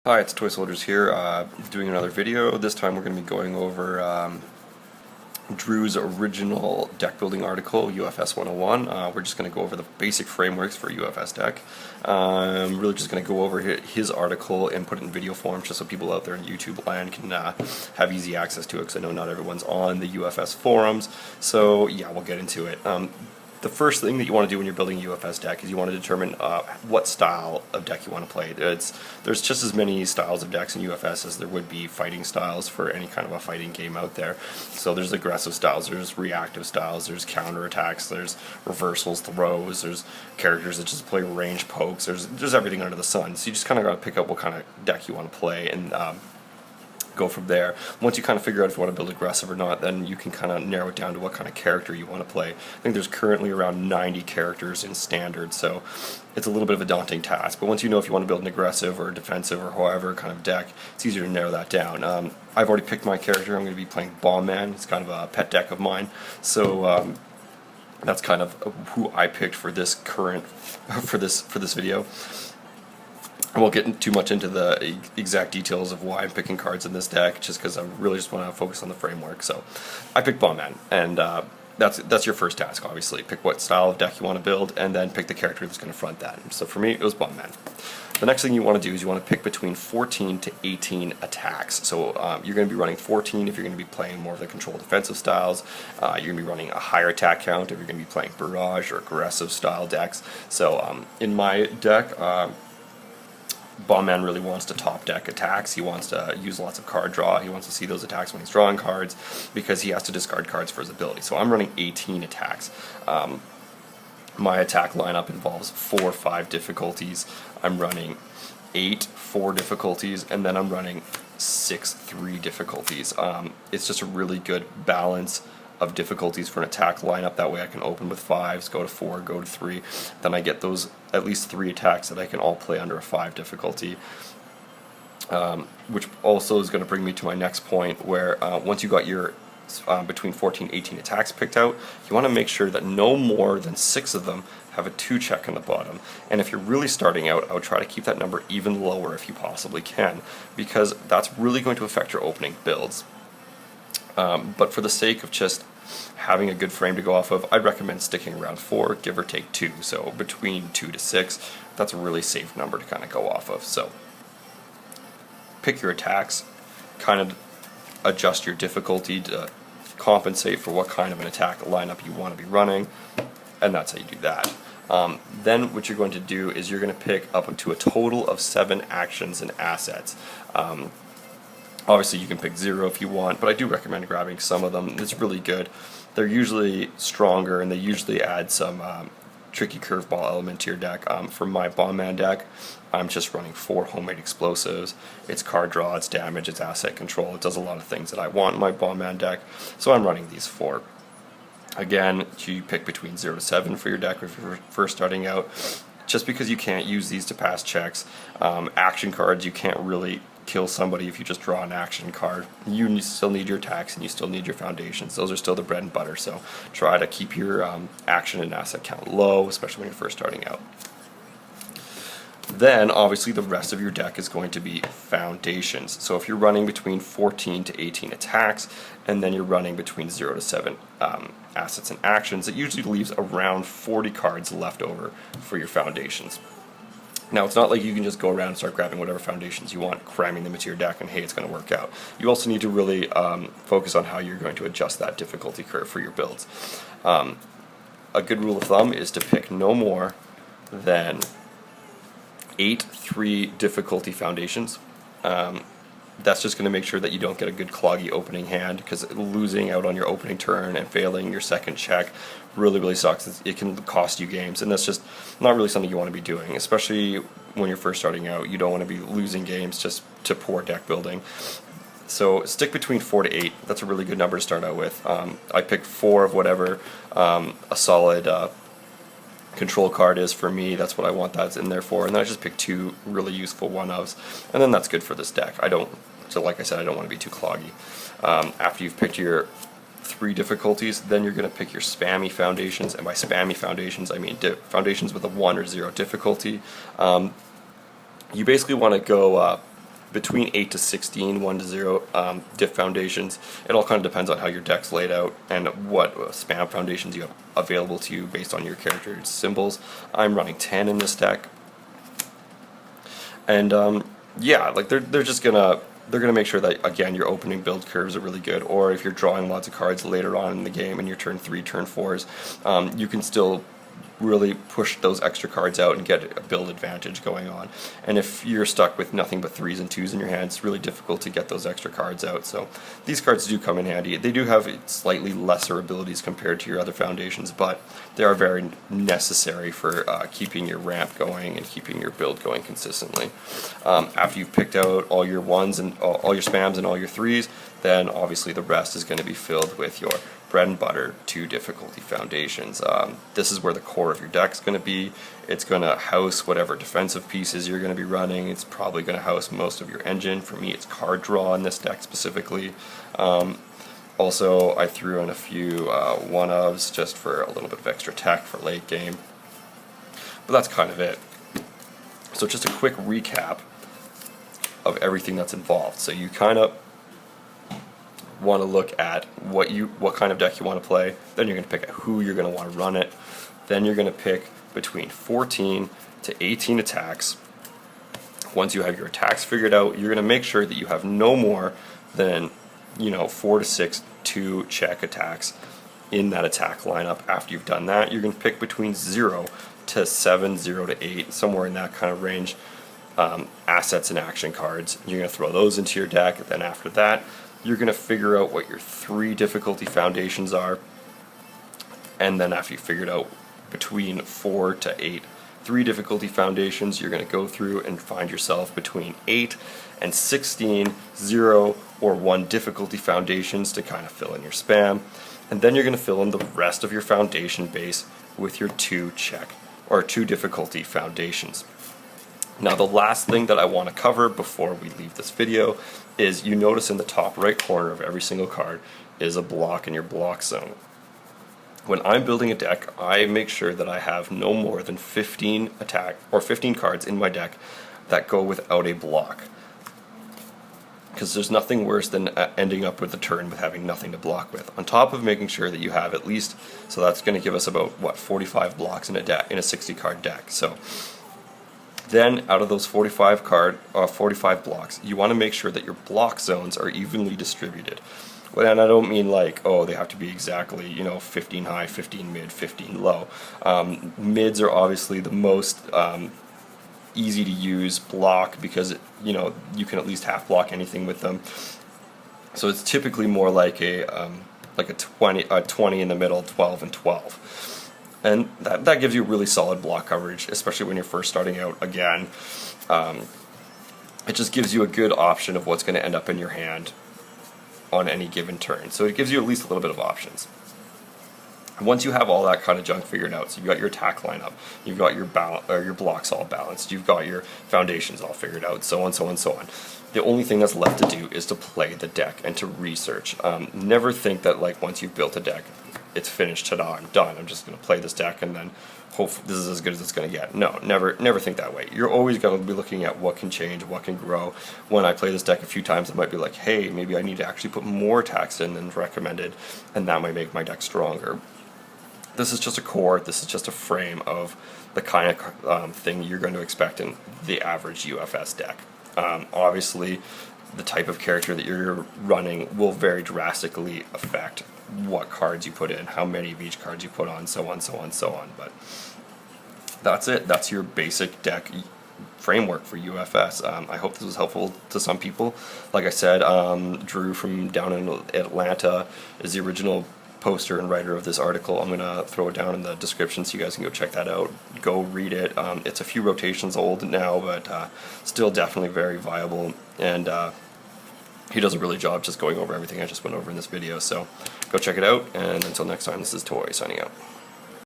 Hi, it's Toy Soldiers here, doing another video. This time we're going to be going over Drew's original deck building article, UFS 101. We're just going to go over the basic frameworks for UFS deck. Really just going to go over his article and put it in video form just so people out there in YouTube land can have easy access to it, because I know not everyone's on the UFS forums. So yeah, we'll get into it. The first thing that you want to do when you're building a UFS deck is you want to determine what style of deck you want to play. There's just as many styles of decks in UFS as there would be fighting styles for any kind of a fighting game out there. So there's aggressive styles, there's reactive styles, there's counterattacks, there's reversals, throws, there's characters that just play range pokes, there's everything under the sun. So you just kind of got to pick up what kind of deck you want to play and go from there. Once you kind of figure out if you want to build aggressive or not, then you can kind of narrow it down to what kind of character you want to play. I think there's currently around 90 characters in standard, so it's a little bit of a daunting task. But once you know if you want to build an aggressive or a defensive or however kind of deck, it's easier to narrow that down. I've already picked my character. I'm going to be playing Bomb Man. It's kind of a pet deck of mine, so that's kind of who I picked for this for this video. I won't get too much into the exact details of why I'm picking cards in this deck, just because I really just want to focus on the framework. So I picked Bomb Man, and that's your first task, obviously. Pick what style of deck you want to build, and then pick the character that's going to front that. So for me, it was Bomb Man. The next thing you want to do is you want to pick between 14 to 18 attacks. So you're going to be running 14 if you're going to be playing more of the control defensive styles. You're going to be running a higher attack count if you're going to be playing barrage or aggressive style decks. So in my deck, Bomb Man really wants to top deck attacks. He wants to use lots of card draw. He wants to see those attacks when he's drawing cards, because he has to discard cards for his ability. So I'm running 18 attacks. My attack lineup involves 4 or 5 difficulties. I'm running 8 4 difficulties, and then I'm running 6 3 difficulties. It's just a really good balance of difficulties for an attack lineup. That way I can open with 5s, go to 4, go to 3. Then I get those at least 3 attacks that I can all play under a 5 difficulty. Which also is going to bring me to my next point, where once you got your between 14 and 18 attacks picked out, you want to make sure that no more than 6 of them have a 2 check in the bottom. And if you're really starting out, I would try to keep that number even lower if you possibly can, because that's really going to affect your opening builds. But for the sake of just having a good frame to go off of, I'd recommend sticking around 4, give or take 2. So between 2 to 6, that's a really safe number to kind of go off of. So pick your attacks, kind of adjust your difficulty to compensate for what kind of an attack lineup you want to be running, and that's how you do that. Then what you're going to do is you're going to pick up to a total of 7 actions and assets. Obviously you can pick 0 if you want, but I do recommend grabbing some of them. It's really good. They're usually stronger, and they usually add some tricky curveball element to your deck. For my Bomb Man deck, I'm just running 4 homemade explosives. It's card draw, it's damage, it's asset control. It does a lot of things that I want in my Bomb Man deck, so I'm running these 4. Again, you pick between 0 to 7 for your deck if you're first starting out, just because you can't use these to pass checks. Action cards, you can't really kill somebody if you just draw an action card. You still need your attacks, and you still need your foundations. Those are still the bread and butter, so try to keep your action and asset count low, especially when you're first starting out. Then obviously the rest of your deck is going to be foundations. So if you're running between 14 to 18 attacks, and then you're running between 0 to 7 assets and actions, it usually leaves around 40 cards left over for your foundations. Now, it's not like you can just go around and start grabbing whatever foundations you want, cramming them into your deck, and hey, it's going to work out. You also need to really focus on how you're going to adjust that difficulty curve for your builds. A good rule of thumb is to pick no more than 8 3 difficulty foundations. That's just going to make sure that you don't get a good cloggy opening hand, because losing out on your opening turn and failing your second check really sucks. It can cost you games, and that's just not really something you want to be doing, especially when you're first starting out. You don't want to be losing games just to poor deck building. So stick between 4 to 8. That's a really good number to start out with. I picked 4 of whatever a solid control card is for me. That's what I want that's in there for, and then I just pick 2 really useful 1-ofs, and then that's good for this deck. So like I said, I don't want to be too cloggy. After you've picked your 3 difficulties, then you're going to pick your spammy foundations, and by spammy foundations I mean foundations with a 1 or 0 difficulty. You basically want to go between 8 to 16, 1 to 0 diff foundations. It all kind of depends on how your deck's laid out and what spam foundations you have available to you based on your character's symbols. I'm running 10 in this deck, and yeah, like they're just gonna make sure that, again, your opening build curves are really good, or if you're drawing lots of cards later on in the game in your turn 3, turn 4s, you can still really push those extra cards out and get a build advantage going on. And if you're stuck with nothing but 3s and 2s in your hand, it's really difficult to get those extra cards out. So these cards do come in handy. They do have slightly lesser abilities compared to your other foundations, but they are very necessary for keeping your ramp going and keeping your build going consistently. After you've picked out all your 1s and all your spams and all your 3s, then obviously the rest is going to be filled with your bread and butter 2 difficulty foundations. This is where the core of your deck is going to be. It's going to house whatever defensive pieces you're going to be running. It's probably going to house most of your engine. For me, it's card draw in this deck specifically. Also, I threw in a few one-ofs just for a little bit of extra tech for late game. But that's kind of it. So just a quick recap of everything that's involved. So you kind of want to look at what kind of deck you want to play. Then you're going to pick who you're going to want to run it. Then you're going to pick between 14 to 18 attacks. Once you have your attacks figured out, you're going to make sure that you have no more than 4 to 6 2-check attacks in that attack lineup. After you've done that, you're going to pick between 0 to 7, 0 to 8, somewhere in that kind of range, assets and action cards. You're going to throw those into your deck. Then after that, you're going to figure out what your 3 difficulty foundations are, and then after you figured out between 4 to 8 3 difficulty foundations, you're going to go through and find yourself between 8 and 16 0 or 1 difficulty foundations to kind of fill in your spam, and then you're going to fill in the rest of your foundation base with your 2-check or 2 difficulty foundations. Now, the last thing that I want to cover before we leave this video is, you notice in the top right corner of every single card is a block in your block zone. When I'm building a deck, I make sure that I have no more than 15 cards in my deck that go without a block, because there's nothing worse than ending up with a turn with having nothing to block with. On top of making sure that you have at least, so that's going to give us about 45 blocks in a 60-card deck. So then, out of those 45 blocks, you want to make sure that your block zones are evenly distributed. And I don't mean like, oh, they have to be exactly, 15 high, 15 mid, 15 low. Mids are obviously the most easy to use block, because you can at least half block anything with them. So it's typically more like a 20 in the middle, 12 and 12. And that gives you really solid block coverage, especially when you're first starting out. Again, it just gives you a good option of what's going to end up in your hand on any given turn. So it gives you at least a little bit of options. Once you have all that kind of junk figured out, so you've got your attack lineup, you've got your blocks all balanced, you've got your foundations all figured out, so on, so on, so on. The only thing that's left to do is to play the deck and to research. Never think that once you've built a deck, it's finished, ta-da, I'm done, I'm just going to play this deck and then hope this is as good as it's going to get. No, never think that way. You're always going to be looking at what can change, what can grow. When I play this deck a few times, it might be like, hey, maybe I need to actually put more attacks in than recommended, and that might make my deck stronger. This is just a core, this is just a frame of the kind of thing you're going to expect in the average UFS deck. Obviously, the type of character that you're running will very drastically affect what cards you put in, how many of each cards you put on, so on, so on, so on. But that's it. That's your basic deck framework for UFS. I hope this was helpful to some people. Like I said, Drew from down in Atlanta is the original poster and writer of this article. I'm going to throw it down in the description so you guys can go check that out. Go read it. It's a few rotations old now, but still definitely very viable. And he does a really job just going over everything I just went over in this video. So go check it out. And until next time, this is Toy signing out.